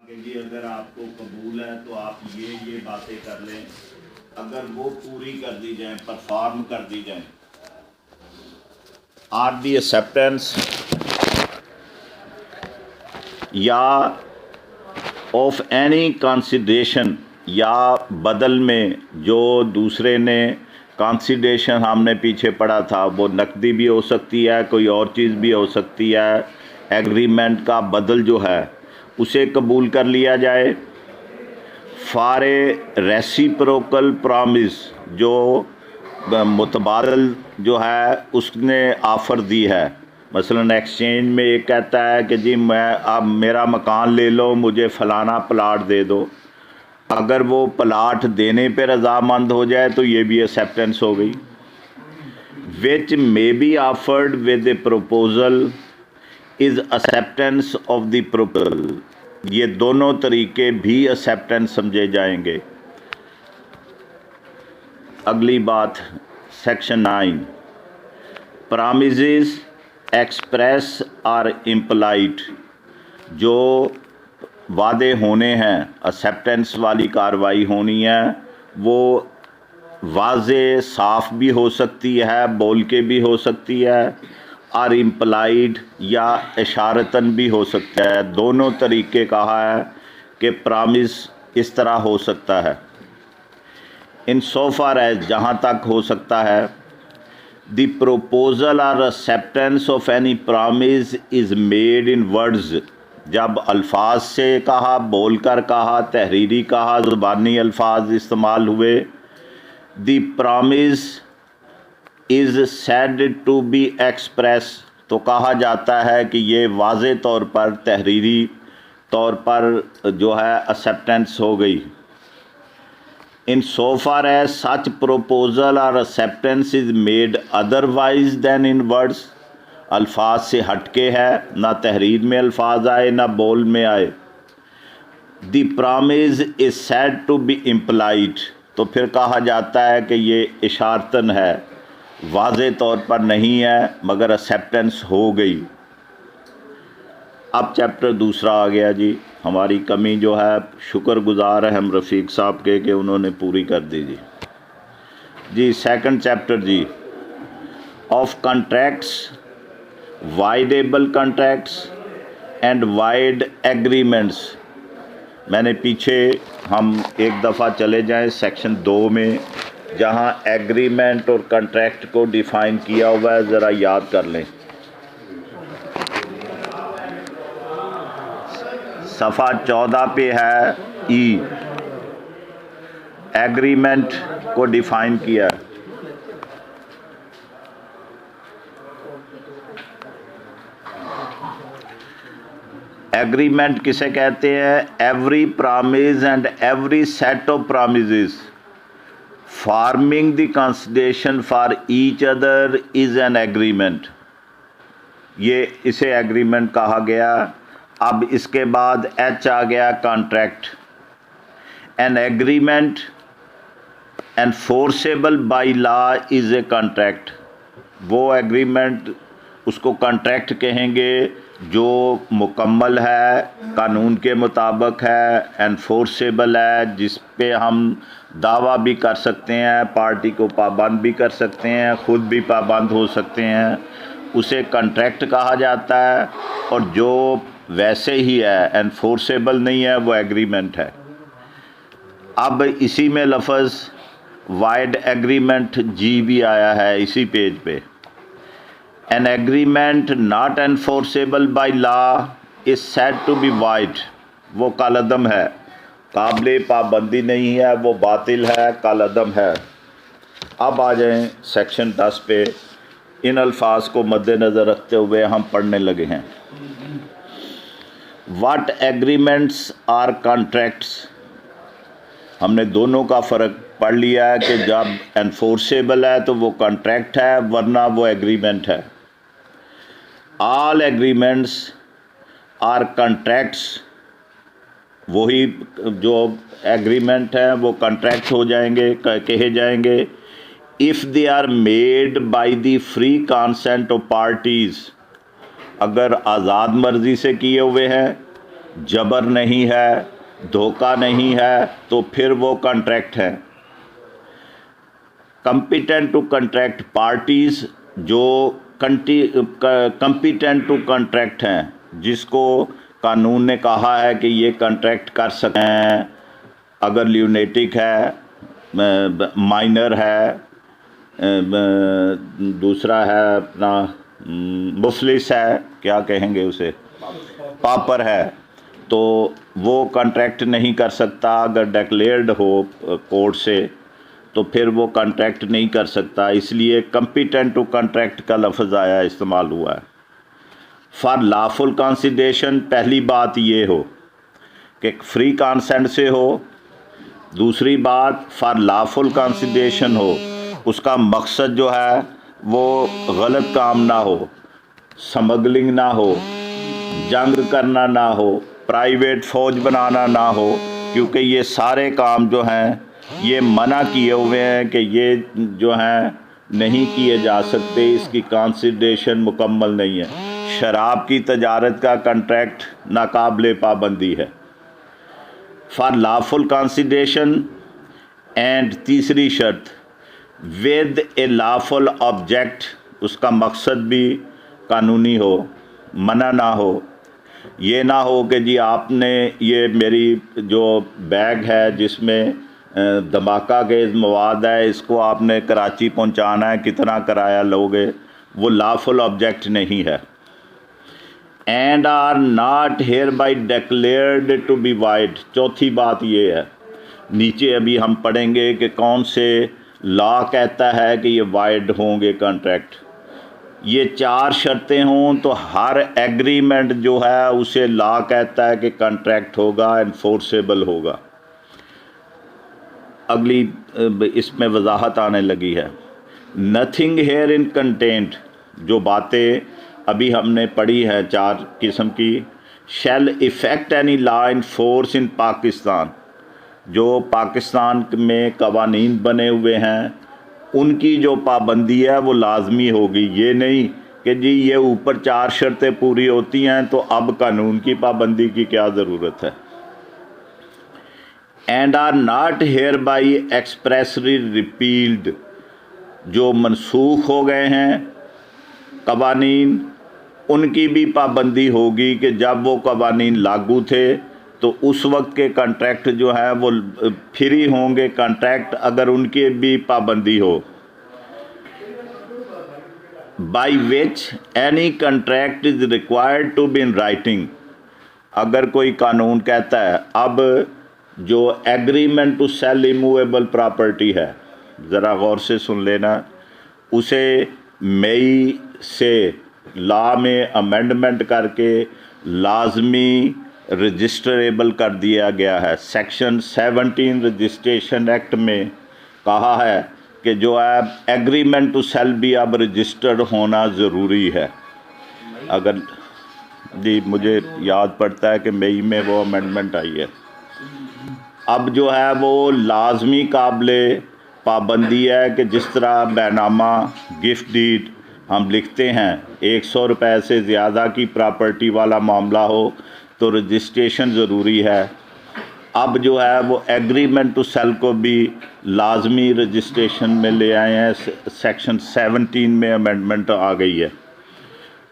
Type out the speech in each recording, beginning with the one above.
कि जी अगर आपको कबूल है तो आप ये बातें कर लें, अगर वो पूरी कर दी जाए, परफॉर्म कर दी जाए। आर दी एक्सेप्टेंस या ऑफ एनी कंसिडरेशन, या बदल में जो दूसरे ने कंसिडरेशन हमने पीछे पढ़ा था, वो नकदी भी हो सकती है, कोई और चीज़ भी हो सकती है। एग्रीमेंट का बदल जो है उसे कबूल कर लिया जाए। फॉर ए रेसिप्रोकल प्रॉमिस, जो मुतबादल जो है उसने ऑफ़र दी है। मसलन एक्सचेंज में एक कहता है कि जी मैं अब मेरा मकान ले लो, मुझे फ़लाना प्लाट दे दो। अगर वो प्लाट देने पे रजामंद हो जाए तो ये भी एक्सेप्टेंस हो गई। Which may be offered with a proposal is acceptance of the proposal. ये दोनों तरीके भी एक्सेप्टेंस समझे जाएंगे। अगली बात, सेक्शन 9, प्रॉमिसेस एक्सप्रेस और इम्प्लाइड, जो वादे होने हैं, एक्सेप्टेंस वाली कार्रवाई होनी है, वो वाज़े साफ भी हो सकती है, बोल के भी हो सकती है, और इम्प्लाइड या इशारतन भी हो सकता है। दोनों तरीके कहा है कि प्रॉमिस इस तरह हो सकता है। इन सो फार एज, जहाँ तक हो सकता है, द प्रोपोजल और acceptance of any promise is made in words, जब अल्फाज से कहा, बोल कर कहा, तहरीरी कहा, ज़ुबानी अल्फाज इस्तेमाल हुए। The promise is said to be express, तो कहा जाता है कि ये वाज़े तौर पर, तहरीरी तौर पर जो है एक्सेप्टेंस हो गई। In so far as such proposal और acceptance is made otherwise than in words, अल्फाज से हटके है, ना तहरीर में अल्फाज आए ना बोल में आए। The promise is said to be implied, तो फिर कहा जाता है कि ये इशारतन है, वाज़े तौर पर नहीं है, मगर एक्सेप्टेंस हो गई। अब चैप्टर दूसरा आ गया जी। हमारी कमी जो है, शुक्रगुजार है हम रफ़ीक साहब के कि उन्होंने पूरी कर दी जी। सेकंड चैप्टर जी, of contracts, voidable contracts and void agreements. मैंने पीछे, हम एक दफ़ा चले जाएं सेक्शन 2 में, जहां एग्रीमेंट और कॉन्ट्रैक्ट को डिफ़ाइन किया हुआ है, ज़रा याद कर लें। सफ़ा 14 पे है, ई एग्रीमेंट को डिफ़ाइन किया है। एग्रीमेंट किसे कहते हैं? Every promise and every set of promises farming the consideration for each other is an agreement. ये इसे एग्रीमेंट कहा गया। अब इसके बाद एच आ गया, contract. An agreement enforceable by law is a contract. वो एग्रीमेंट, उसको कॉन्ट्रैक्ट कहेंगे जो मुकम्मल है, कानून के मुताबिक है, एनफोर्सेबल है, जिस पे हम दावा भी कर सकते हैं, पार्टी को पाबंद भी कर सकते हैं, ख़ुद भी पाबंद हो सकते हैं, उसे कॉन्ट्रैक्ट कहा जाता है। और जो वैसे ही है, एनफोर्सेबल नहीं है, वो एग्रीमेंट है। अब इसी में लफ्ज़ वाइड एग्रीमेंट जी भी आया है इसी पेज पे। An agreement not enforceable by law is said to be void, वो कालअदम है, काबिले पाबंदी नहीं है, वो बातिल है, कालअदम है। अब आ जाएं सेक्शन 10 पे। इन अल्फाज को मद्देनज़र रखते हुए हम पढ़ने लगे हैं। What agreements are contracts. हमने दोनों का फ़र्क पढ़ लिया है कि जब एनफोर्सेबल है तो वो कॉन्ट्रैक्ट है, वरना वो एग्रीमेंट है। ऑल एग्रीमेंट्स आर कॉन्ट्रैक्ट्स, वही जो एग्रीमेंट हैं वो कॉन्ट्रैक्ट हो जाएंगे, कहे जाएंगे, if they are made by the free consent of parties, अगर आज़ाद मर्ज़ी से किए हुए हैं, जबर नहीं है, धोखा नहीं है, तो फिर वो कॉन्ट्रैक्ट है। कंपिटेंट टू कॉन्ट्रैक्ट पार्टीज़ जो कंपिटेंट टू कॉन्ट्रैक्ट हैं, जिसको कानून ने कहा है कि ये कॉन्ट्रैक्ट कर सकते हैं, अगर ल्यूनेटिक है, माइनर है, दूसरा है अपना मुफलिस है, क्या कहेंगे उसे, पापर है, तो वो कॉन्ट्रैक्ट नहीं कर सकता। अगर डिक्लेयर्ड हो कोर्ट से तो फिर वो कॉन्ट्रैक्ट नहीं कर सकता, इसलिए कंपिटेंट टू कॉन्ट्रैक्ट का लफ्ज़ आया, इस्तेमाल हुआ है। फॉर लॉफुल कंसिडरेशन, पहली बात ये हो कि फ्री कंसेंट से हो, दूसरी बात फॉर लॉफुल कंसिडरेशन हो, उसका मकसद जो है वो गलत काम ना हो, स्मगलिंग ना हो, जंग करना ना हो, प्राइवेट फ़ौज बनाना ना हो, क्योंकि ये सारे काम जो हैं ये मना किए हुए हैं कि ये जो हैं नहीं किए जा सकते, इसकी कंसिडरेशन मुकम्मल नहीं है। शराब की तजारत का कॉन्ट्रैक्ट नाकाबिले पाबंदी है। फॉर लॉफुल कंसिडरेशन, एंड तीसरी शर्त विद ए लॉफुल ऑब्जेक्ट, उसका मकसद भी कानूनी हो, मना ना हो। ये ना हो कि जी आपने ये मेरी जो बैग है जिसमें धमाका गेज मवाद है, इसको आपने कराची पहुंचाना है, कितना किराया लोगे, वो लॉफुल ऑब्जेक्ट नहीं है। And are not hereby declared to be void, चौथी बात ये है, नीचे अभी हम पढ़ेंगे कि कौन से लॉ कहता है कि ये वाइड होंगे कॉन्ट्रैक्ट। ये चार शर्तें हों तो हर एग्रीमेंट जो है उसे लॉ कहता है कि कॉन्ट्रैक्ट होगा, इन्फोर्सेबल होगा। अगली इसमें वजाहत आने लगी है। नथिंग हेयर इन कंटेंट, जो बातें अभी हमने पढ़ी है चार किस्म की, shall affect any law in force in Pakistan, जो पाकिस्तान में कवानीन बने हुए हैं उनकी जो पाबंदी है वो लाजमी होगी। ये नहीं कि जी ये ऊपर चार शर्तें पूरी होती हैं तो अब कानून की पाबंदी की क्या ज़रूरत है। And are not hereby expressly repealed, जो मनसूख हो गए हैं कवानीन, उनकी भी पाबंदी होगी कि जब वो कवानीन लागू थे तो उस वक्त के कॉन्ट्रैक्ट जो है वो फ्री होंगे कॉन्ट्रैक्ट, अगर उनकी भी पाबंदी हो। By which any contract is required to be in writing, अगर कोई कानून कहता है, अब जो agreement to sell immovable property है, ज़रा गौर से सुन लेना, उसे मई से लॉ में अमेंडमेंट करके लाजमी रजिस्टरेबल कर दिया गया है। सेक्शन 17 रजिस्ट्रेशन एक्ट में कहा है कि जो है एग्रीमेंट टू सेल भी अब रजिस्टर्ड होना ज़रूरी है। अगर जी मुझे याद पड़ता है कि मई में वो अमेंडमेंट आई है, अब जो है वो लाजमी काबिले पाबंदी है कि जिस तरह बैनामा गिफ्ट डीड हम लिखते हैं, 100 रुपये से ज़्यादा की प्रॉपर्टी वाला मामला हो तो रजिस्ट्रेशन ज़रूरी है। अब जो है वो एग्रीमेंट टू सेल को भी लाजमी रजिस्ट्रेशन में ले आए हैं, सेक्शन 17 में अमेंडमेंट आ गई है,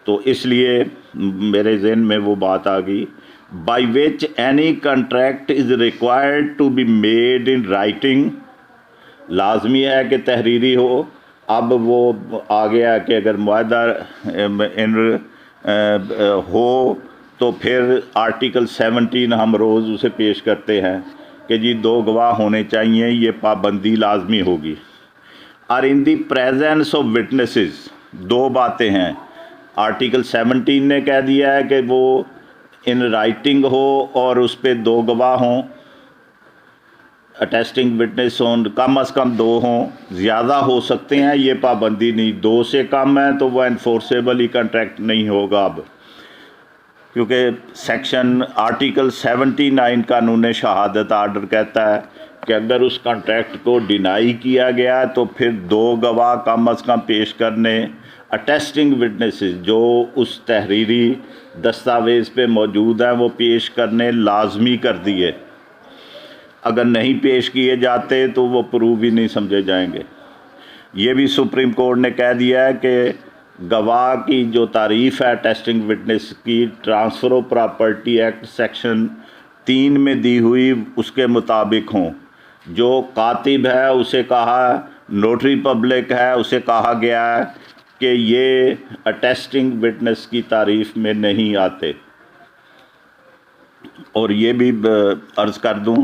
तो इसलिए मेरे जहन में वो बात आ गई। By which any contract is required to be made in writing, लाजमी है कि तहरीरी हो। अब वो आ गया कि अगर मुआहदा इन हो तो फिर आर्टिकल 17 हम रोज़ उसे पेश करते हैं कि जी 2 गवाह होने चाहिए, ये पाबंदी लाजमी होगी। और in the presence of witnesses, 2 बातें हैं, आर्टिकल 17 ने कह दिया है कि वो इन राइटिंग हो और उस पर 2 गवाह हों, अटेस्टिंग विटनेस हों, कम से कम 2 हों, ज़्यादा हो सकते हैं, ये पाबंदी नहीं, 2 से कम है तो वह इन्फोर्सेबल ही कॉन्ट्रैक्ट नहीं होगा अब, क्योंकि सेक्शन आर्टिकल 79 कानून शहादत आर्डर कहता है कि अगर उस कॉन्ट्रैक्ट को डिनाई किया गया तो फिर 2 गवाह कम अज़ कम पेश करने, अटेस्टिंग विटनेसेस जो उस तहरीरी दस्तावेज़ पे मौजूद हैं वो पेश करने लाजमी कर दिए। अगर नहीं पेश किए जाते तो वो प्रूव ही नहीं समझे जाएंगे। ये भी सुप्रीम कोर्ट ने कह दिया है कि गवाह की जो तारीफ़ है टेस्टिंग विटनेस की, transfer of property act section 3 में दी हुई उसके मुताबिक हों। जो कातिब है उसे कहा, नोटरी पब्लिक है उसे कहा गया है कि ये अटेस्टिंग विटनेस की तारीफ़ में नहीं आते। और ये भी अर्ज़ कर दूं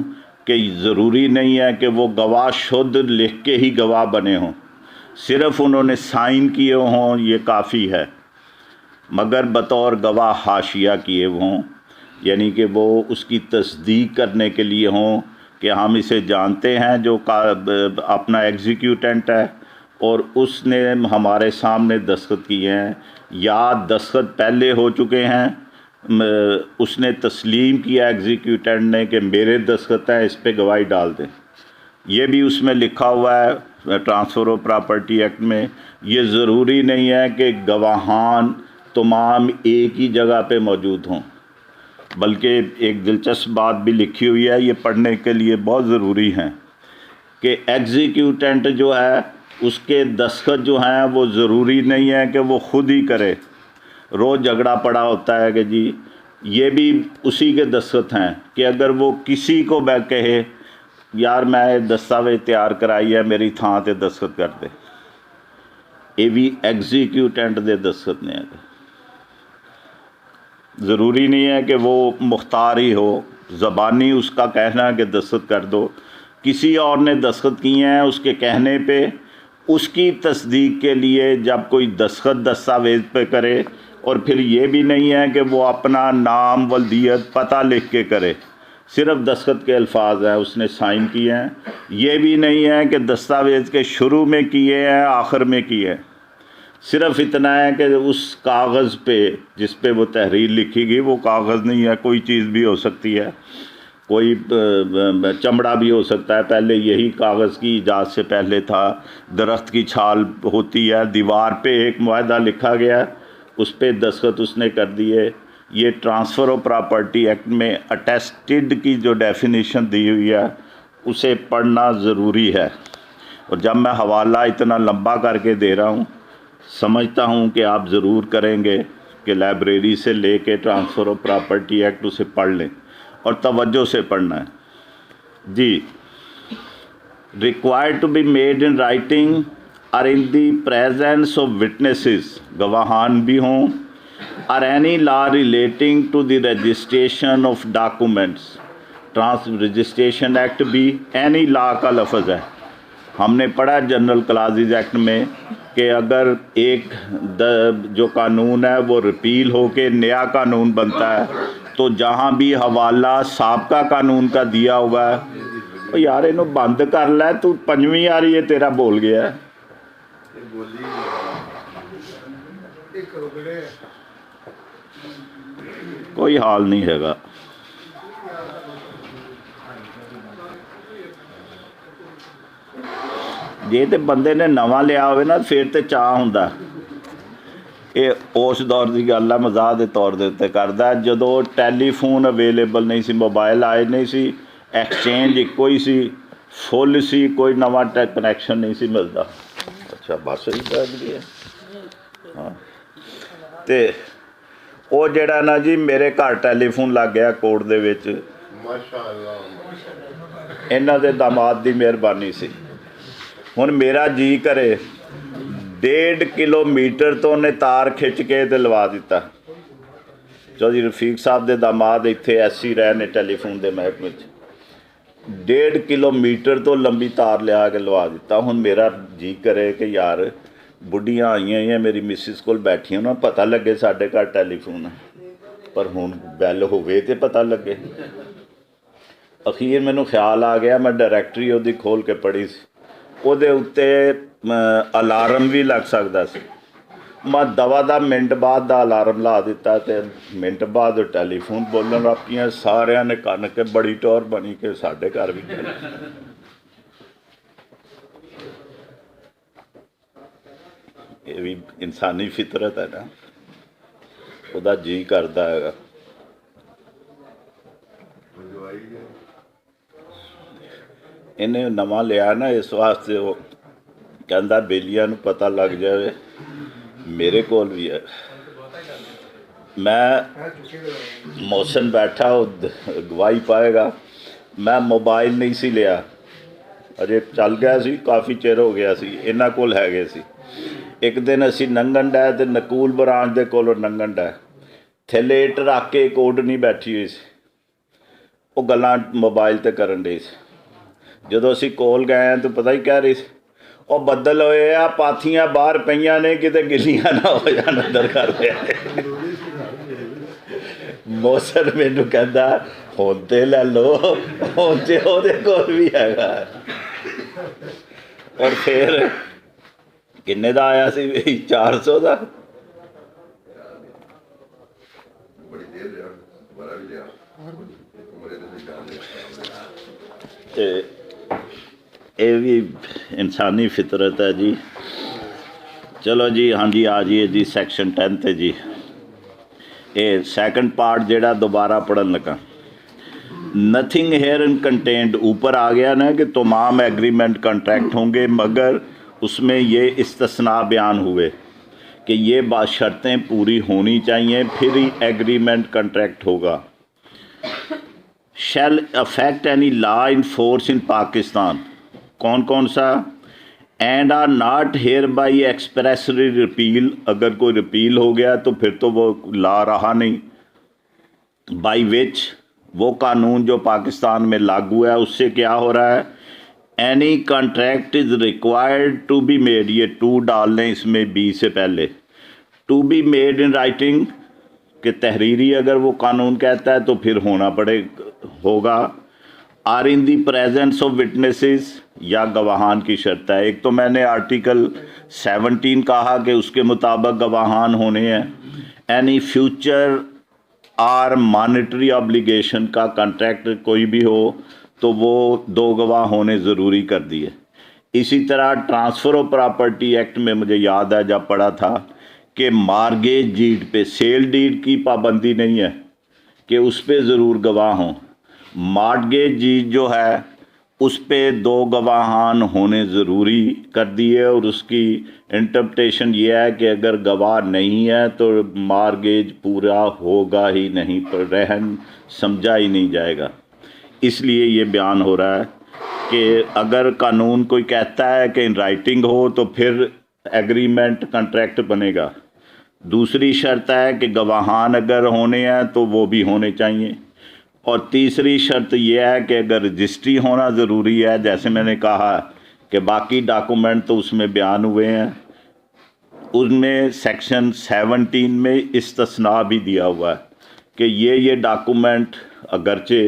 कि ज़रूरी नहीं है कि वो गवाह शुद्ध लिख के ही गवाह बने हों, सिर्फ़ उन्होंने साइन किए हों ये काफ़ी है, मगर बतौर गवाह हाशिया किए हों, यानी कि वो उसकी तस्दीक करने के लिए हों कि हम इसे जानते हैं जो अपना एग्जीक्यूटेंट है और उसने हमारे सामने दस्तखत किए हैं, या दस्तखत पहले हो चुके हैं, उसने तस्लीम किया एग्जीक्यूटेंट ने कि मेरे दस्तखत हैं, इस पे गवाही डाल दें। ये भी उसमें लिखा हुआ है ट्रांसफ़र ऑफ प्रॉपर्टी एक्ट में। ये ज़रूरी नहीं है कि गवाहान तमाम एक ही जगह पे मौजूद हों, बल्कि एक दिलचस्प बात भी लिखी हुई है, ये पढ़ने के लिए बहुत ज़रूरी है कि एग्जीक्यूटेंट जो है उसके दस्तखत जो हैं वो ज़रूरी नहीं है कि वो ख़ुद ही करे। रोज़ झगड़ा पड़ा होता है कि जी ये भी उसी के दस्तखत हैं, कि अगर वो किसी को कहे यार मैं दस्तावेज तैयार कराई है मेरी थां ते दस्तखत कर दे, ये भी एग्जीक्यूटेंट दे दस्तखत ने। ज़रूरी नहीं है कि वो मुख्तार ही हो, ज़बानी उसका कहना कि दस्तखत कर दो, किसी और ने दस्तखत किए हैं उसके कहने पे उसकी तस्दीक के लिए जब कोई दस्तखत दस्तावेज़ पे करे, और फिर ये भी नहीं है कि वो अपना नाम, वल्दियत, पता लिख के करे, सिर्फ़ दस्तखत के अल्फाज हैं, उसने साइन किए हैं। ये भी नहीं है कि दस्तावेज़ के शुरू में किए हैं आखिर में किए हैं, सिर्फ़ इतना है कि उस कागज़ पे जिस पे वो तहरीर लिखी गई वो कागज़ नहीं है, कोई चीज़ भी हो सकती है, कोई चमड़ा भी हो सकता है, पहले यही कागज़ की इजाज़त से पहले था, दरख्त की छाल होती है, दीवार पे एक मुआहदा लिखा गया उस पे दस्तखत उसने कर दिए। ये ट्रांसफ़र ऑफ प्रॉपर्टी एक्ट में अटेस्टेड की जो डेफिनेशन दी हुई है उसे पढ़ना ज़रूरी है। और जब मैं हवाला इतना लंबा करके दे रहा हूँ, समझता हूँ कि आप ज़रूर करेंगे कि लाइब्रेरी से लेके ट्रांसफ़र ऑफ प्रॉपर्टी एक्ट उसे पढ़ लें और तवज्जो से पढ़ना है जी। Required to be made in writing और in the presence of witnesses, गवाहान भी हों, और any law relating to the registration of documents. Trans registration act भी एनी लॉ का लफ्ज़ है। हमने पढ़ा जनरल क्लासेस एक्ट में कि अगर एक जो कानून है वो रिपील होके नया कानून बनता है, तो जहाँ भी हवाला साबका कानून का दिया हुआ है, तो यार इन्हों बंद कर लै, तू पंजवीं आ रही है तेरा बोल गया है। कोई हाल नहीं हैगा। जे तो बंदे ने नवा लिया हो ना फिर तो चाह होंदा। ये उस दौर की गल है, मजाक के तौर के उत्ते करदा जदों टैलीफोन अवेलेबल नहीं सी, मोबाइल आए नहीं सी, एक्सचेंज एको ही सी, फुल सी, कोई नवा कनैक्शन नहीं सी मिलता। अच्छा बस ही बैठ गया। हाँ तो वो जड़ा ना जी मेरे घर टैलीफोन लग गया कोर्ट दे विच, इन्हां दे दामाद दी मेहरबानी सी। हुण मेरा जी करे 1.5 किलोमीटर तो उन्हें तार खिंच के ते लवा दिता। चौधरी रफीक साहब दे दामाद इत्थे ऐसी रहे ने टैलीफोन के महकमे 1.5 किलोमीटर तो लंबी तार लिया के लवा दिता। हुण मेरा जी करे कि यार बुढ़ियाँ आईयां हैं मेरी मिसिस कोल बैठियां, उन्हें पता लगे साढ़े घर टैलीफोन है, पर हुण बैल होवे ते पता लगे। अखीर मैनू ख्याल आ गया, मैं डायरैक्टरी उहदी खोल के पढ़ी सी, ਉਹਦੇ ਉੱਤੇ ਅਲਾਰਮ ਵੀ ਲੱਗ ਸਕਦਾ ਸੀ। मैं दवा दा मिनट बाद का अलार्म ला दिता, तो मिनट बाद टैलीफोन बोलन लग पियां, सारिਆਂ ने कन के बड़ी टौर बनी कि साढ़े घर भी ये भी इंसानी फितरत है ना, ਉਹਦਾ जी करता है। इन्हें नवा लिया ना इस वास्ते, वो कहता बेलियां नूं पता लग जाए मेरे कोल भी है। मैं मोहसिन बैठा गवाही पाएगा, मैं मोबाइल नहीं सी लिया, अजे चल गया सी, काफ़ी चिर हो गया सी, इन्हां कोल हैगे सी। एक दिन असी लंघन डे तो नकूल ब्रांच के कोलों लंघन डे, थैले इट रख के एक ओढ़नी बैठी हुई सी, वो गल्लां मोबाइल ते करन डई सी। जदों असी कोल गए तो पता ही कह रही सी, ਉਹ ਬੱਦਲ ਹੋਏ ਆ, ਪਾਥੀਆਂ ਬਾਹਰ ਪਈਆਂ ਨੇ, ਕਿਤੇ ਗਿੱਲੀਆਂ ਨਾ ਹੋ ਜਾਣ ਅੰਦਰ ਕਰ ਲਿਆ। ਮੌਸਮ ਮੈਨੂੰ ਕਹਿੰਦਾ ਹੁਣ ਤੇ ਲੈ ਲਓ, ਹੁਣ ਤੇ ਉਹਦੇ ਕੋਲ ਵੀ ਹੈਗਾ। ਔਰ ਫਿਰ ਕਿੰਨੇ ਦਾ ਆਇਆ ਸੀ? 400 ਦਾ। ਤੇ ये भी इंसानी फितरत है जी। चलो जी, हाँ जी, आ जाइए जी सैक्शन 10 ते जी। ये सैकंड पार्ट जेड़ा दोबारा पढ़न लगा। नथिंग हेयर इन कंटेंट, ऊपर आ गया ना कि तमाम एग्रीमेंट कॉन्ट्रैक्ट होंगे, मगर उसमें ये इस्तिस्ना बयान हुए कि ये बात शर्तें पूरी होनी चाहिए, फिर ही एग्रीमेंट कॉन्ट्रैक्ट होगा। Shall affect any law in force in Pakistan, कौन कौन सा? And are not hereby expressly repeal, अगर कोई रिपील हो गया तो फिर तो वो ला रहा नहीं। बाई विच, वो कानून जो पाकिस्तान में लागू है उससे क्या हो रहा है? Any contract is required to be made, ये टू डाल लें इसमें बी से पहले, to be made in writing, कि तहरीरी अगर वो कानून कहता है तो फिर होगा। Or in the presence of witnesses, या गवाहान की शर्त है। एक तो मैंने आर्टिकल 17 कहा कि उसके मुताबिक गवाहान होने हैं। Any future or monetary obligation का कॉन्ट्रैक्ट कोई भी हो तो वो 2 गवाह होने ज़रूरी कर दिए। इसी तरह ट्रांसफ़र ऑफ प्रॉपर्टी एक्ट में मुझे याद है जब पढ़ा था कि मार्गेज डीड पे, सेल डीड की पाबंदी नहीं है कि उस पर ज़रूर गवाह हों। मार्गेज डीड जो है उस पर 2 गवाहान होने ज़रूरी कर दिए, और उसकी इंटरप्रिटेशन ये है कि अगर गवाह नहीं है तो मार्गेज पूरा होगा ही नहीं, पर रहन समझा ही नहीं जाएगा। इसलिए ये बयान हो रहा है कि अगर कानून कोई कहता है कि इन राइटिंग हो तो फिर एग्रीमेंट कॉन्ट्रैक्ट बनेगा। दूसरी शर्त है कि गवाहान अगर होने हैं तो वो भी होने चाहिए। और तीसरी शर्त यह है कि अगर रजिस्ट्री होना ज़रूरी है, जैसे मैंने कहा कि बाकी डॉक्यूमेंट तो उसमें बयान हुए हैं, उनमें सेक्शन 17 में इस्तिस्ना भी दिया हुआ है कि ये डॉक्यूमेंट अगरचे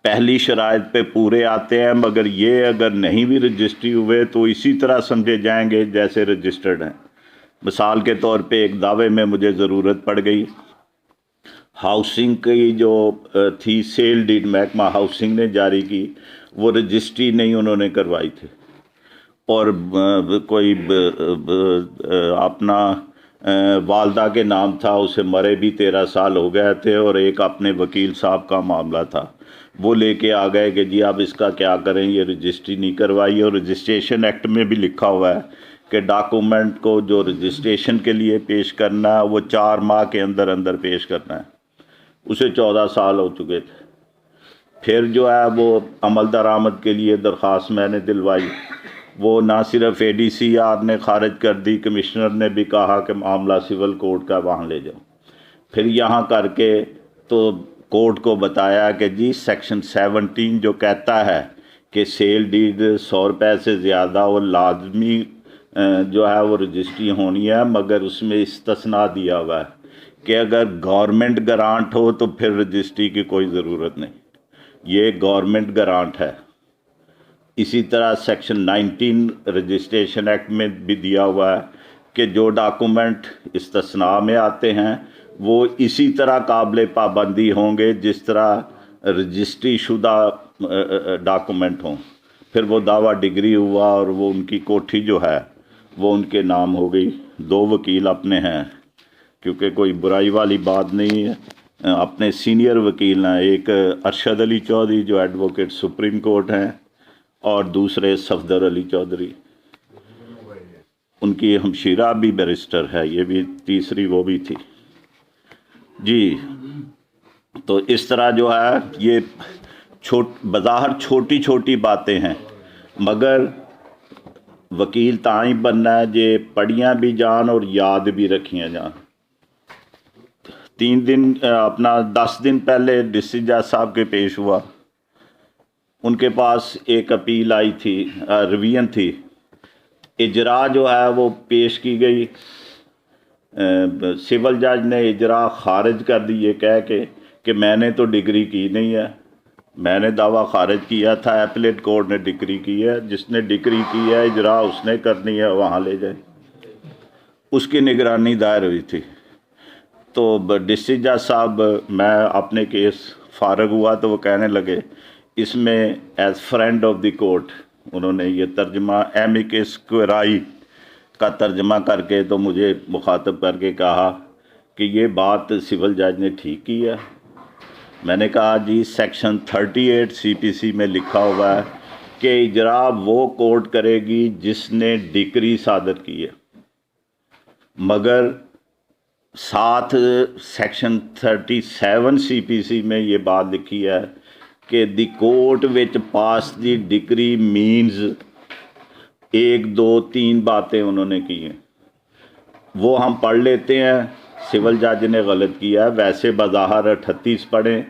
पहली शराइत पे पूरे आते हैं, मगर ये अगर नहीं भी रजिस्ट्री हुए तो इसी तरह समझे जाएंगे जैसे रजिस्टर्ड हैं। मिसाल के तौर पे एक दावे में मुझे ज़रूरत पड़ गई, हाउसिंग की जो थी सेल डीड महकमा हाउसिंग ने जारी की, वो रजिस्ट्री नहीं उन्होंने करवाई थी, और कोई अपना वालदा के नाम था, उसे मरे भी 13 साल हो गए थे, और एक अपने वकील साहब का मामला था, वो लेके आ गए कि जी आप इसका क्या करें, ये रजिस्ट्री नहीं करवाई। और रजिस्ट्रेशन एक्ट में भी लिखा हुआ है कि डॉक्यूमेंट को जो रजिस्ट्रेशन के लिए पेश करना है वो 4 माह के अंदर अंदर पेश करना है। उसे 14 साल हो चुके थे। फिर जो है वो अमल दरामद के लिए दरख्वास्त मैंने दिलवाई, वो ना सिर्फ ADCR ने खारिज कर दी, कमिश्नर ने भी कहा कि मामला सिविल कोर्ट का वहाँ ले जाओ। फिर यहाँ करके तो कोर्ट को बताया कि जी सेक्शन 17 जो कहता है कि सेल डीड 100 रुपये से ज़्यादा वो लाजमी जो है वो रजिस्ट्री होनी है, मगर उसमें इस्तिस्ना दिया हुआ है कि अगर गवर्नमेंट गारंट हो तो फिर रजिस्ट्री की कोई ज़रूरत नहीं, ये गवर्नमेंट गारंट है। इसी तरह सेक्शन 19 रजिस्ट्रेशन एक्ट में भी दिया हुआ है कि जो डॉक्यूमेंट इस्तिस्ना में आते हैं वो इसी तरह काबिल पाबंदी होंगे जिस तरह रजिस्ट्री शुदा डॉक्यूमेंट हों। फिर वो दावा डिग्री हुआ और वो उनकी कोठी जो है वो उनके नाम हो गई। दो वकील अपने हैं, क्योंकि कोई बुराई वाली बात नहीं है। अपने सीनियर वकील हैं, एक अरशद अली चौधरी जो एडवोकेट सुप्रीम कोर्ट हैं, और दूसरे सफदर अली चौधरी, उनकी हमशीरा भी बैरिस्टर है, ये भी तीसरी वो भी थी जी। तो इस तरह जो है ये बज़ाहिर छोटी छोटी बातें हैं, मगर वकील ताई बनना है जे पढ़ियाँ भी जान और याद भी रखियाँ जान। 3 दिन अपना 10 दिन पहले डिस्ट्रिक्ट जज साहब के पेश हुआ, उनके पास एक अपील आई थी, रिवीजन थी, इजरा जो है वो पेश की गई। सिविल जज ने इजरा खारिज कर दी ये कह के कि मैंने तो डिग्री की नहीं है। मैंने दावा खारिज किया था, एपलेट कोर्ट ने डिग्री की है, जिसने डिग्री की है इजरा उसने करनी है, वहाँ ले जाए। उसकी निगरानी दायर हुई थी। तो डिस्ट्रिक्ट जज साहब, मैं अपने केस फारग हुआ तो वो कहने लगे इसमें as friend of the court, उन्होंने ये तर्जमा एमिकस क्वेराई का तर्जमा करके तो मुझे मुखातब करके कहा कि ये बात सिविल जज ने ठीक की है। मैंने कहा जी सेक्शन 38 CPC में लिखा हुआ है कि इजरा वो कोर्ट करेगी जिसने डिक्री सादर की है, मगर साथ सेक्शन 37 CPC में ये बात लिखी है कि the court which pass the decree means 1 2 3 बातें उन्होंने की हैं, वो हम पढ़ लेते हैं। सिविल जज ने गलत किया है, वैसे बज़ाहिर 38 पढ़ें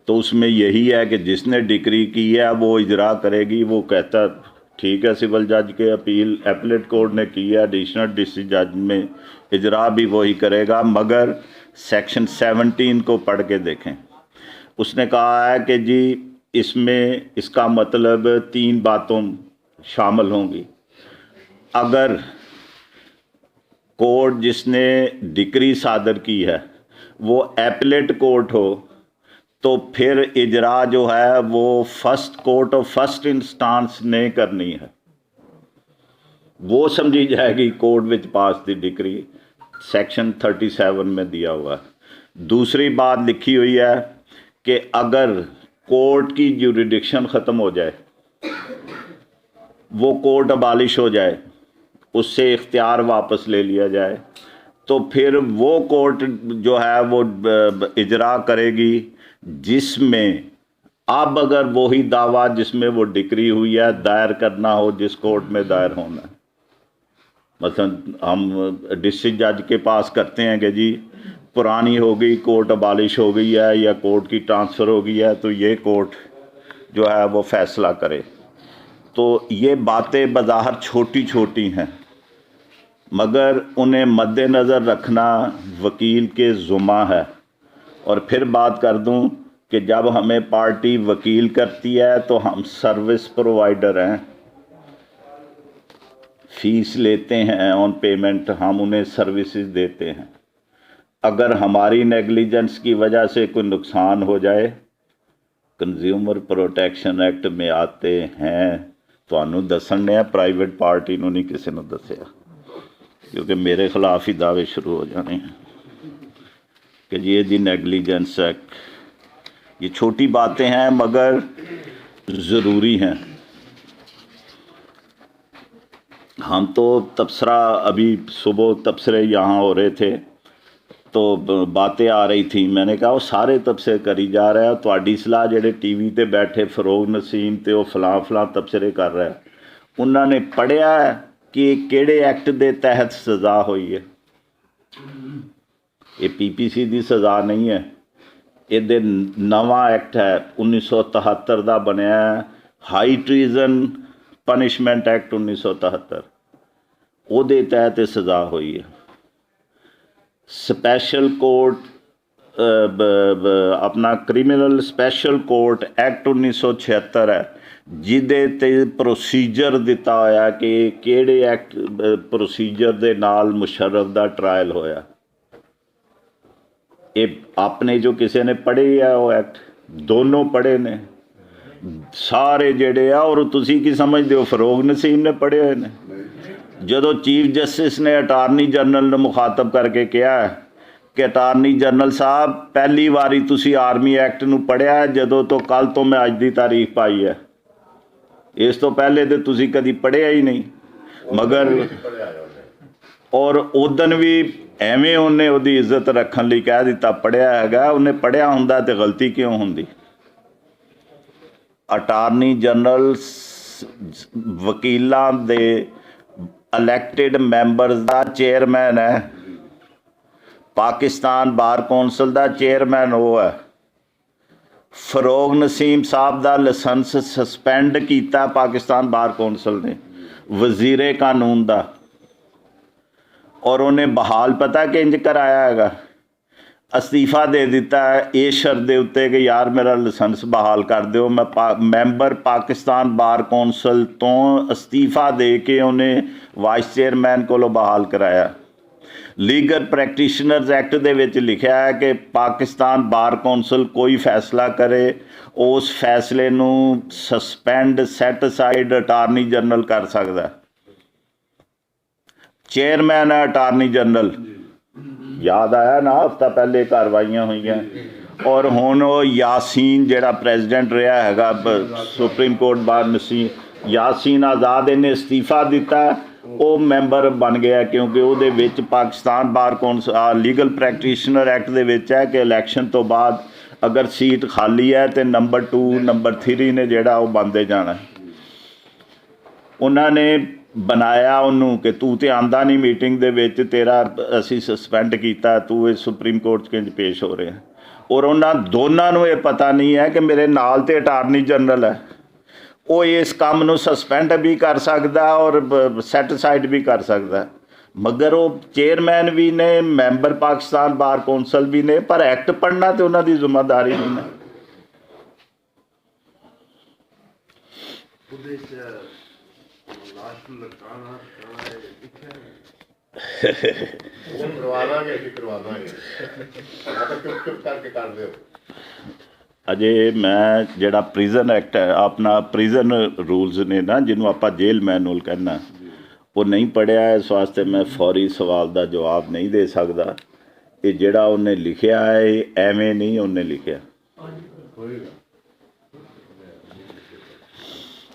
तो उसमें यही है कि जिसने डिक्री की है वो इजरा करेगी। वो कहता ठीक है, सिविल जज के अपील एपलेट कोर्ट ने की है, एडिशनल डिस्ट्रिक्ट जज में इजरा भी वही करेगा, मगर सेक्शन 17 को पढ़ के देखें। उसने कहा है कि जी इसमें इसका मतलब 3 बातों शामिल होंगी। अगर कोर्ट जिसने डिक्री सादर की है वो एपलेट कोर्ट हो तो फिर इजरा जो है वो first court of first instance ने करनी है, वो समझी जाएगी court which pass the decree, section 37 में दिया हुआ है। दूसरी बात लिखी हुई है कि अगर कोर्ट की ज्यूरिडिक्शन ख़त्म हो जाए, वो कोर्ट अबालिश हो जाए, उससे इख्तियार वापस ले लिया जाए, तो फिर वो कोर्ट जो है वो इजरा करेगी जिसमें अब अगर वही दावा जिसमें वो डिक्री हुई है दायर करना हो जिस कोर्ट में दायर होना है। मसलन हम डिस्ट्रिक्ट जज के पास करते हैं कि जी पुरानी हो गई, कोर्ट अबालिश हो गई है या कोर्ट की ट्रांसफ़र हो गई है, तो ये कोर्ट जो है वो फ़ैसला करे। तो ये बातें बज़ाहिर छोटी छोटी हैं, मगर उन्हें मद्देनज़र रखना वकील के ज़ुम्मा है। और फिर बात कर दूं कि जब हमें पार्टी वकील करती है तो हम सर्विस प्रोवाइडर हैं, फ़ीस लेते हैं ऑन पेमेंट, हम उन्हें सर्विसेज देते हैं। अगर हमारी नेगलिजेंस की वजह से कोई नुकसान हो जाए, कंज्यूमर प्रोटेक्शन एक्ट में आते हैं ਤੁਹਾਨੂੰ ਦੱਸਣ ਨੇ प्राइवेट पार्टी ਨੂੰ नहीं किसी ने दसिया, क्योंकि मेरे खिलाफ ही दावे शुरू हो जाने हैं कि ये जी नेगलिजेंस एक्ट। ये छोटी बातें हैं मगर ज़रूरी हैं। हम तो तबसरा अभी सुबह तबसरे यहाँ हो रहे थे तो बातें आ रही थी, मैंने कहा वो सारे तबसरे करी जा रहे हैं, ਤੁਹਾਡੀ सलाह ਜਿਹੜੇ TV ਤੇ बैठे फरोग नसीम ਤੇ ਉਹ फलां तबसरे कर रहे हैं, उन्होंने पढ़िया कि ਕਿਹੜੇ एक्ट के तहत सज़ा हुई है। ये PPC की सज़ा नहीं है, ये नवा एक्ट है 1973 का बनया, हाई ट्रीजन पनिशमेंट एक्ट 1973, ਉਹਦੇ तहत सज़ा हुई है। स्पैशल कोर्ट अपना क्रिमिनल स्पैशल कोर्ट एक्ट 1976 है, जिदे ते प्रोसीजर दिता होया कि किहड़े एक्ट प्रोसीजर दे नाल मुशर्रफ दा ट्रायल होया। ये आपने जो किसी ने पढ़े है वो एक्ट, दोनों पढ़े ने सारे जेड़े आ, और तुसी की समझदे हो फरोग नसीम ने पढ़े हुए ने। ਜਦੋਂ ਚੀਫ ਜਸਟਿਸ ਨੇ ਅਟਾਰਨੀ ਜਨਰਲ ਨੂੰ ਮੁਖਾਤਬ ਕਰਕੇ ਕਿਹਾ ਕਿ ਅਟਾਰਨੀ ਜਨਰਲ ਸਾਹਿਬ ਪਹਿਲੀ ਵਾਰੀ ਤੁਸੀਂ ਆਰਮੀ ਐਕਟ ਨੂੰ ਪੜ੍ਹਿਆ ਜਦੋਂ ਤੋਂ ਕੱਲ੍ਹ ਤੋਂ ਮੈਂ ਅੱਜ ਦੀ ਤਾਰੀਖ ਪਾਈ ਹੈ, ਇਸ ਤੋਂ ਪਹਿਲੇ ਤਾਂ ਤੁਸੀਂ ਕਦੀ ਪੜ੍ਹਿਆ ਹੀ ਨਹੀਂ। ਮਗਰ ਔਰ ਉਦਣ ਵੀ ਐਵੇਂ ਉਹਨੇ ਉਹਦੀ ਇੱਜ਼ਤ ਰੱਖਣ ਲਈ ਕਹਿ ਦਿੱਤਾ ਪੜ੍ਹਿਆ ਹੈਗਾ। ਉਹਨੇ ਪੜ੍ਹਿਆ ਹੁੰਦਾ ਤੇ ਗਲਤੀ ਕਿਉਂ ਹੁੰਦੀ? ਅਟਾਰਨੀ ਜਨਰਲ ਵਕੀਲਾਂ ਦੇ ਇਲੈਕਟਿਡ ਮੈਂਬਰਸ ਦਾ ਚੇਅਰਮੈਨ ਹੈ, ਪਾਕਿਸਤਾਨ ਬਾਰ ਕੌਂਸਲ ਦਾ ਚੇਅਰਮੈਨ ਉਹ ਹੈ। ਫਰੋਗ ਨਸੀਮ ਸਾਹਿਬ ਦਾ ਲਾਇਸੈਂਸ ਸਸਪੈਂਡ ਕੀਤਾ ਪਾਕਿਸਤਾਨ ਬਾਰ ਕੌਂਸਲ ਨੇ, ਵਜ਼ੀਰੇ ਕਾਨੂੰਨ ਦਾ, ਔਰ ਉਹਨੇ ਬਹਾਲ ਪਤਾ ਕਿ ਇੰਜ ਕਰਾਇਆ ਹੈਗਾ, ਅਸਤੀਫਾ ਦੇ ਦਿੱਤਾ ਹੈ ਇਸ ਸ਼ਰਤ ਦੇ ਉੱਤੇ ਕਿ ਯਾਰ ਮੇਰਾ ਲਾਇਸੈਂਸ ਬਹਾਲ ਕਰ ਦਿਓ। ਮੈਂ ਮੈਂਬਰ ਪਾਕਿਸਤਾਨ ਬਾਰ ਕੌਂਸਲ ਤੋਂ ਅਸਤੀਫਾ ਦੇ ਕੇ ਉਹਨੇ ਵਾਈਸ ਚੇਅਰਮੈਨ ਕੋਲੋਂ ਬਹਾਲ ਕਰਾਇਆ। ਲੀਗਲ ਪ੍ਰੈਕਟੀਸ਼ਨਰਸ ਐਕਟ ਦੇ ਵਿੱਚ ਲਿਖਿਆ ਹੈ ਕਿ ਪਾਕਿਸਤਾਨ ਬਾਰ ਕੌਂਸਲ ਕੋਈ ਫੈਸਲਾ ਕਰੇ, ਉਸ ਫੈਸਲੇ ਨੂੰ suspend set aside attorney general ਕਰ ਸਕਦਾ। ਚੇਅਰਮੈਨ ਹੈ ਅਟਾਰਨੀ ਜਨਰਲ। याद आया ना हफ्ता पहले कार्रवाइयां हुई। और हुण यासीन जिहड़ा प्रेजिडेंट रहा है Supreme Court Bar Naseem Yasin Azad इन्हें इस्तीफा दिता, वो मैंबर बन गया क्योंकि वो Pakistan Bar Council Legal Practitioner Act दे विच है कि इलैक्शन तो बाद अगर सीट खाली है तो नंबर 2 नंबर 3 ने जिहड़ा वो बनते जाना। उन्होंने बनाया उन्होंने कि तू तो आंदा नहीं मीटिंग दे विच, तेरा असी सस्पेंड किया, तू इस सुप्रीम कोर्ट च पेश हो रहा। और उन्होंने दोनों ये पता नहीं है कि मेरे नाल ते अटारनी जनरल है, वो इस काम नूं सस्पेंड भी कर सकता और सैट साइड भी कर सकता। मगर वो चेयरमैन भी ने, मैंबर पाकिस्तान बार कौंसल भी ने, पर एक्ट पढ़ना तो उन्होंने जिम्मेदारी नहीं है। अजे मैं जिहड़ा प्रिजन एक्ट है अपना प्रिजन रूल्स ने ना जिन्हों आप जेल मैनुअल कहना वो नहीं पढ़िया, इस वास्ते मैं फौरी सवाल का जवाब नहीं दे सकता। ये जिहड़ा उन्हें लिखिया है एवें नहीं उन्हें लिखिया।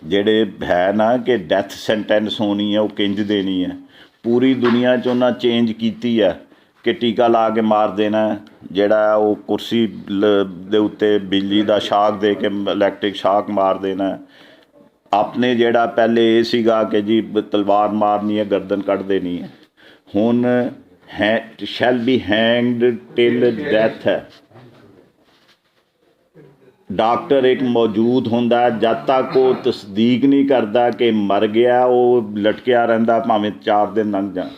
ਜਿਹੜੇ है ना कि डैथ सेंटेंस होनी है वो किंज देनी है, पूरी दुनिया च उन्हें चेंज की है कि टीका ला के मार देना, जिहड़ा वो कुर्सी दे उत्ते बिजली का शाक दे के इलैक्ट्रिक शाक मार देना। अपने जिहड़ा पहले ये सीगा कि जी तलवार मारनी है गर्दन कट देनी है, हुण शैल बी हैंगड टिल डैथ है। डॉक्टर एक मौजूद होंदा जब तक वो तस्दीक नहीं करता कि मर गया, वो लटकिया रहिंदा भावें 4 दिन लंघ जाण।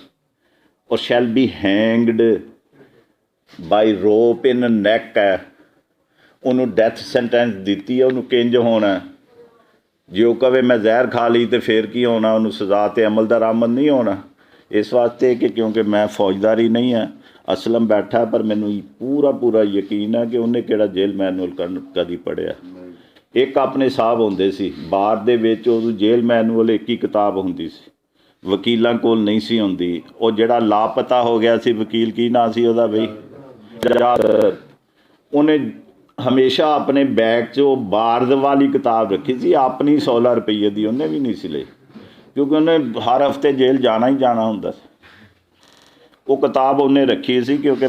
और shall be hanged by rope in neck है, उन्होंने डैथ सेंटेंस दी है, उन्होंने किंज होना। जे वो कहे मैं जहर खा ली तो फिर की होना, उन्होंने सज़ा तो अमल दरामद नहीं होना। इस वास्ते कि क्योंकि मैं फौजदारी नहीं है, असलम बैठा, पर मैनू पूरा पूरा यकीन है कि उन्हें किहड़ा जेल मैनुअल कदी पढ़िया। एक अपने साहब होंदे सी बार दे विच, उदों जेल मैनुअल एक ही किताब होंदी सी, वकीलों कोल नहीं सी होंदी। वो जिहड़ा लापता हो गया सी वकील, की ना सी उहदा बई, उन्हें हमेशा अपने बैग च वो बार वाली किताब रखी सी, अपनी 16 रुपये की उन्हें भी नहीं सी लई, क्योंकि उन्हें हर हफ्ते जेल जाना ही जाना हुंदा सी। वो किताब उन्हें रखी सी क्योंकि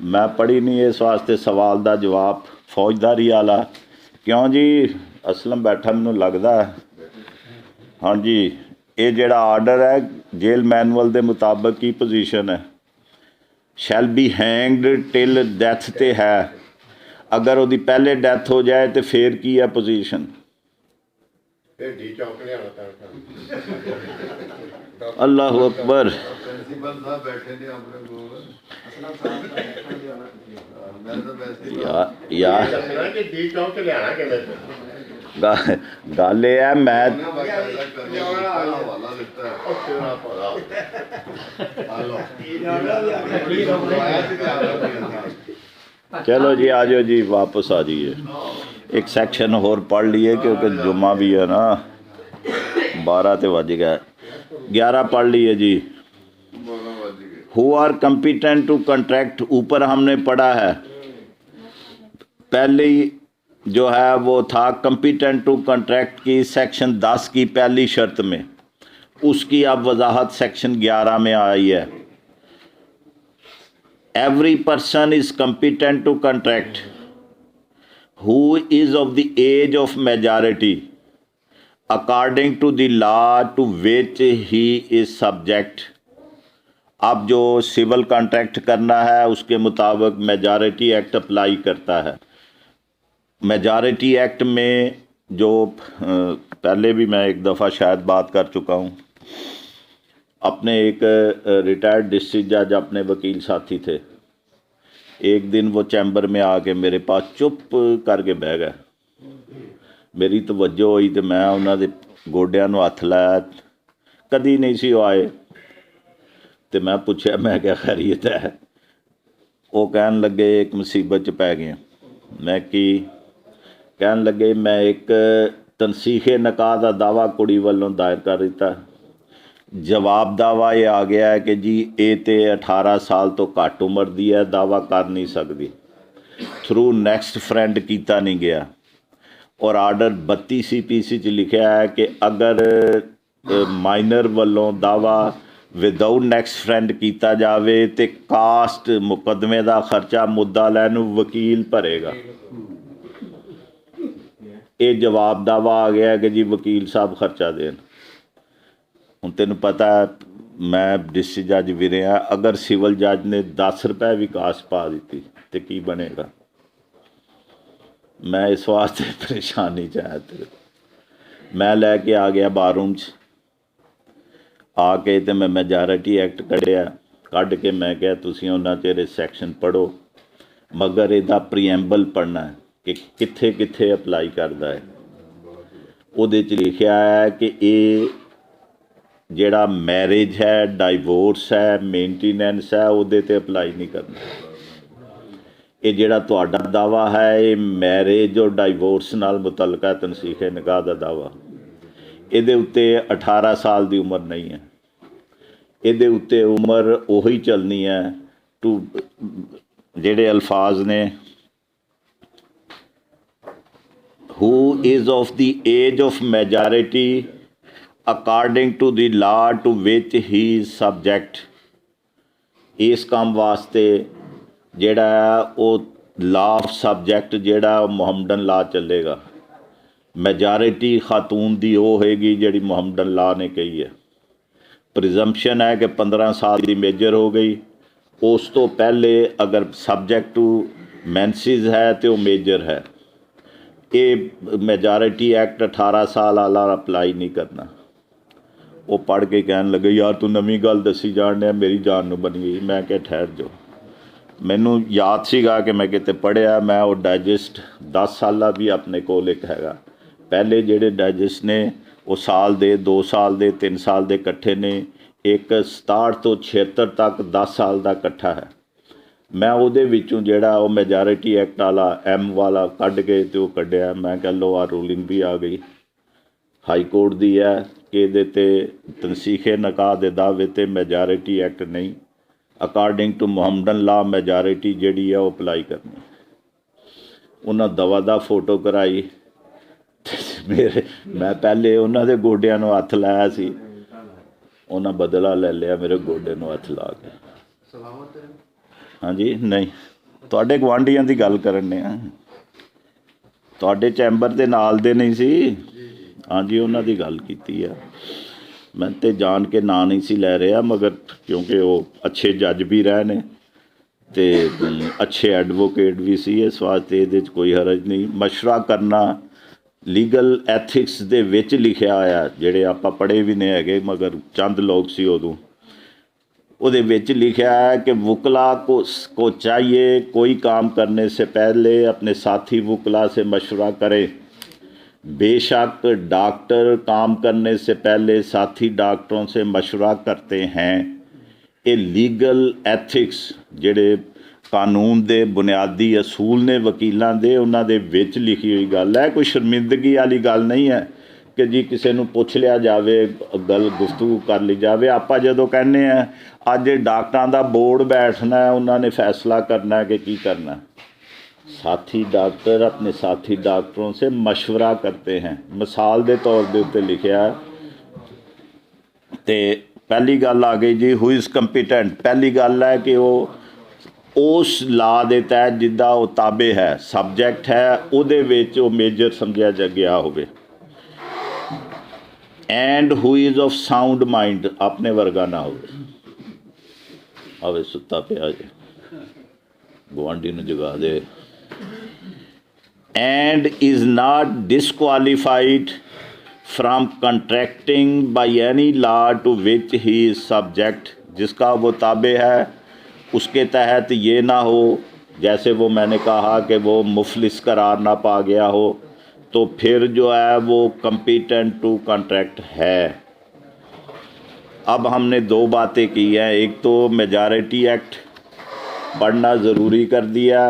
मैं पढ़ी नहीं, इस वास्ते सवाल का जवाब फौजदारी वाला। क्यों जी असलम बैठा, मैनू लगता है हाँ जी ये जिहड़ा आर्डर है जेल मैनुअल के मुताबिक की पोजीशन है, शैल बी हैंगड टिल डैथ ते है। अगर वो पहले डैथ हो जाए तो फिर की है पोजीशन? अल्लाह अकबर। गल ये है मैं चलो जी आ जाओ जी, वापस आ जाइए। एक सैक्शन होर पढ़ लिए क्योंकि जुम्मा भी है ना, 12 तो बज गया। 11 पढ़ लिए जी। Who are competent to contract, ऊपर हमने पढ़ा है पहले ही जो है वो था कम्पिटेंट टू कंट्रैक्ट की सेक्शन 10 की पहली शर्त में, उसकी अब वजाहत सेक्शन 11 में आई है। Every person is competent to contract who is of the age of majority according to the law to which he is subject. अब जो सिविल कॉन्ट्रैक्ट करना है उसके मुताबिक मेजॉरिटी एक्ट अप्लाई करता है। मेजॉरिटी एक्ट में जो पहले भी मैं एक दफ़ा शायद बात कर चुका हूँ, अपने एक रिटायर्ड डिस्ट्रिक्ट जज अपने वकील साथी थे, एक दिन वो चैम्बर में आके मेरे पास चुप करके बह गए। मेरी तवज्जो हुई तो मैं उन्होंने गोडियां नूं हथ लाया, कदी नहीं सी आए, तो मैं पूछा मैं क्या खैरियत है। वो कहन लगे एक मुसीबत च पै गए। मैं कि कहन लगे मैं एक तनसीखे निकाह का दावा कुड़ी वालों दायर कर दिता। जवाब दावा ये आ गया है कि जी ये तो 18 साल तो घट उम्र दी है, दावा कर नहीं सकती। थ्रू नैक्सट फ्रेंड किया नहीं गया। और आर्डर 32 CPC च लिखा है कि अगर माइनर वालों दावा विदाउट नैक्सट फ्रेंड किया जाए तो कास्ट मुकदमे का खर्चा मुद्दा लैन वकील भरेगा। ये जवाब दावा आ गया है कि जी वकील साहब खर्चा देन। हुण तेन पता है मैं डिस्ट्रिक्ट जज भी रहा, अगर सिविल जज ने 10 रुपए भी कास्ट पा दी तो की बनेगा। मैं इस वास्ते परेशानी चाहते मैं लैके आ गया बारूम च आके, तो मैं मेजॉरिटी एक्ट कढ़िया, कढ़ के मैं क्या तुसीं उन्ना चिर सैक्शन पढ़ो, मगर इहदा प्रीएम्बल पढ़ना है कि कित्थे कित्थे अप्लाई करता है। उहदे च लिखिया है कि ये जिहड़ा मैरिज है, डाइवोर्स है, मेनटेनेंस है, उहदे ते अप्लाई नहीं करना। ये जिहड़ा तुहाडा दावा है ये मैरिज और डाइवोर्स नाल मुतलका तनसीखे निकाह दा दावा, इहदे उत्ते 18 साल की उम्र नहीं है, इहदे उत्ते उम्र उही चलनी है टू जिहड़े अल्फाज ने who is of the age of majority according to the law to which he is subject. इस काम वास्ते जिहड़ा वो लॉ ऑफ सब्जैक्ट जिहड़ा मुहम्मदन लॉ चलेगा। मेजॉरिटी खातून दी वो होएगी जिहड़ी मुहम्मदन लॉ ने कही है। प्रिजम्पशन है कि 15 साल की मेजर हो गई, उस तो पहले अगर सब्जैक्ट टू मैंसिस है तो वो मेजर है। ये मेजॉरिटी एक्ट 18 साल वाला अप्लाई नहीं करना। वो पढ़ के कहन लगे यार तू नवीं गल दसी जान डया, मेरी जान नूं बन गई। मैं क्या ठहर जाओ, मैनू याद सीगा कि मैं किते पढ़िया, मैं वो डाइजस्ट 10 साल भी अपने कोल एक हैगा। पहले जिहड़े डाइजस्ट ने वो साल दे, 2 साल दे, 3 साल दे इकट्ठे ने, एक 67 तो 76 तक 10 साल का इकट्ठा है। मैं उहदे विचों जिहड़ा वो मेजॉरिटी एक्ट वाला M वाला कढ़ के तो वो कढ़िया। मैं कह लो आ रूलिंग भी आ गई हाई कोर्ट दी है कि इहदे ते तनसीखे निकाह दे दावे ते मेजॉरिटी एक्ट नहीं, according to Muhammadan law majority जिहड़ी है वो अप्लाई करनी। उन्हां दवा दा फोटो कराई मेरे, मैं पहले उन्हां दे गोडियां नूं हथ लाया सी, उन्हां बदला ले लिया मेरे गोडे नूं हथ ला के। हाँ जी, नहीं तुहाडे गुआंढियां दी गल करने आ, तुहाडे चैंबर दे नाल दे नहीं सी। हाँ जी, उन्हां दी गल कीती है। मैं तो जान के ना नहीं सी लै रहा, मगर क्योंकि वो अच्छे जज भी रहे ने ते अच्छे एडवोकेट भी सी, इस वास्ते इहदे च कोई हरज नहीं। मशवरा करना लीगल एथिक्स दे विच लिखिया होया, जिहड़े आपां पढ़े भी नहीं हैगे मगर चंद लोग सी उदों, उहदे विच लिखिया है कि वकला को चाहिए कोई काम करने से पहले अपने साथी वकला से मशवरा करे। बेशक डॉक्टर काम करने से पहले साथी डॉक्टरों से मशवरा करते हैं। ये लीगल एथिक्स जिहड़े कानून दे बुनियादी असूल ने वकीलों दे, उन्हां दे विच लिखी हुई गल है, कोई शर्मिंदगी वाली गल नहीं है। ਕਿ ਜੀ ਕਿਸੇ ਨੂੰ ਪੁੱਛ ਲਿਆ ਜਾਵੇ, ਗੱਲ ਗੁਫ਼ਤਗੂ ਕਰ ਲਈ ਜਾਵੇ। ਆਪਾਂ ਜਦੋਂ ਕਹਿੰਦੇ ਆ ਅੱਜ ਡਾਕਟਰਾਂ ਦਾ ਬੋਰਡ ਬੈਠਣਾ ਹੈ, ਉਹਨਾਂ ਨੇ फैसला करना है कि की करना है। साथी डॉक्टर अपने साथी डॉक्टरों से मशवरा करते हैं। मिसाल के तौर के उत्ते लिखिया तो पहली गल आ गई जी हु इज़ कंपीटेंट। पहली गल है कि वो उस ला के तहत जिदा वो ताबे है, सबजैक्ट है, उहदे विच वो मेजर समझिया गया होवे। And who is of sound mind, अपने वर्गा ना होवे। आवे सुता पिया जे, गुआंढी नूं जगा दे। And is not disqualified from contracting by any law to which he is subject. जिसका वो ताबे है उसके तहत ये ना हो, जैसे वो मैंने कहा कि वो मुफलिस करार ना पा गया हो, तो फिर जो है वो कंपीटेंट टू कॉन्ट्रैक्ट है। अब हमने दो बातें की हैं, एक तो मेजॉरिटी एक्ट पढ़ना ज़रूरी कर दिया,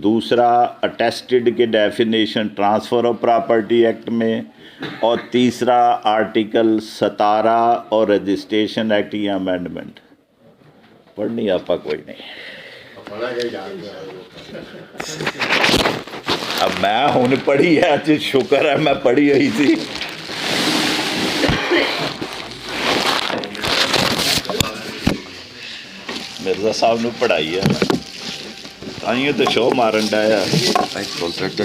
दूसरा अटेस्टेड के definition transfer of property act में, और तीसरा आर्टिकल 17 और रजिस्ट्रेशन एक्ट की अमेंडमेंट पढ़नी आपा कोई नहीं। अब मैं हुण पढ़ी है, अज शुक्र है मैं पढ़ी हुई थी। मिर्जा साहब ने पढ़ाई है, ताइयों तो शो मारन डाया। कॉन्ट्रैक्ट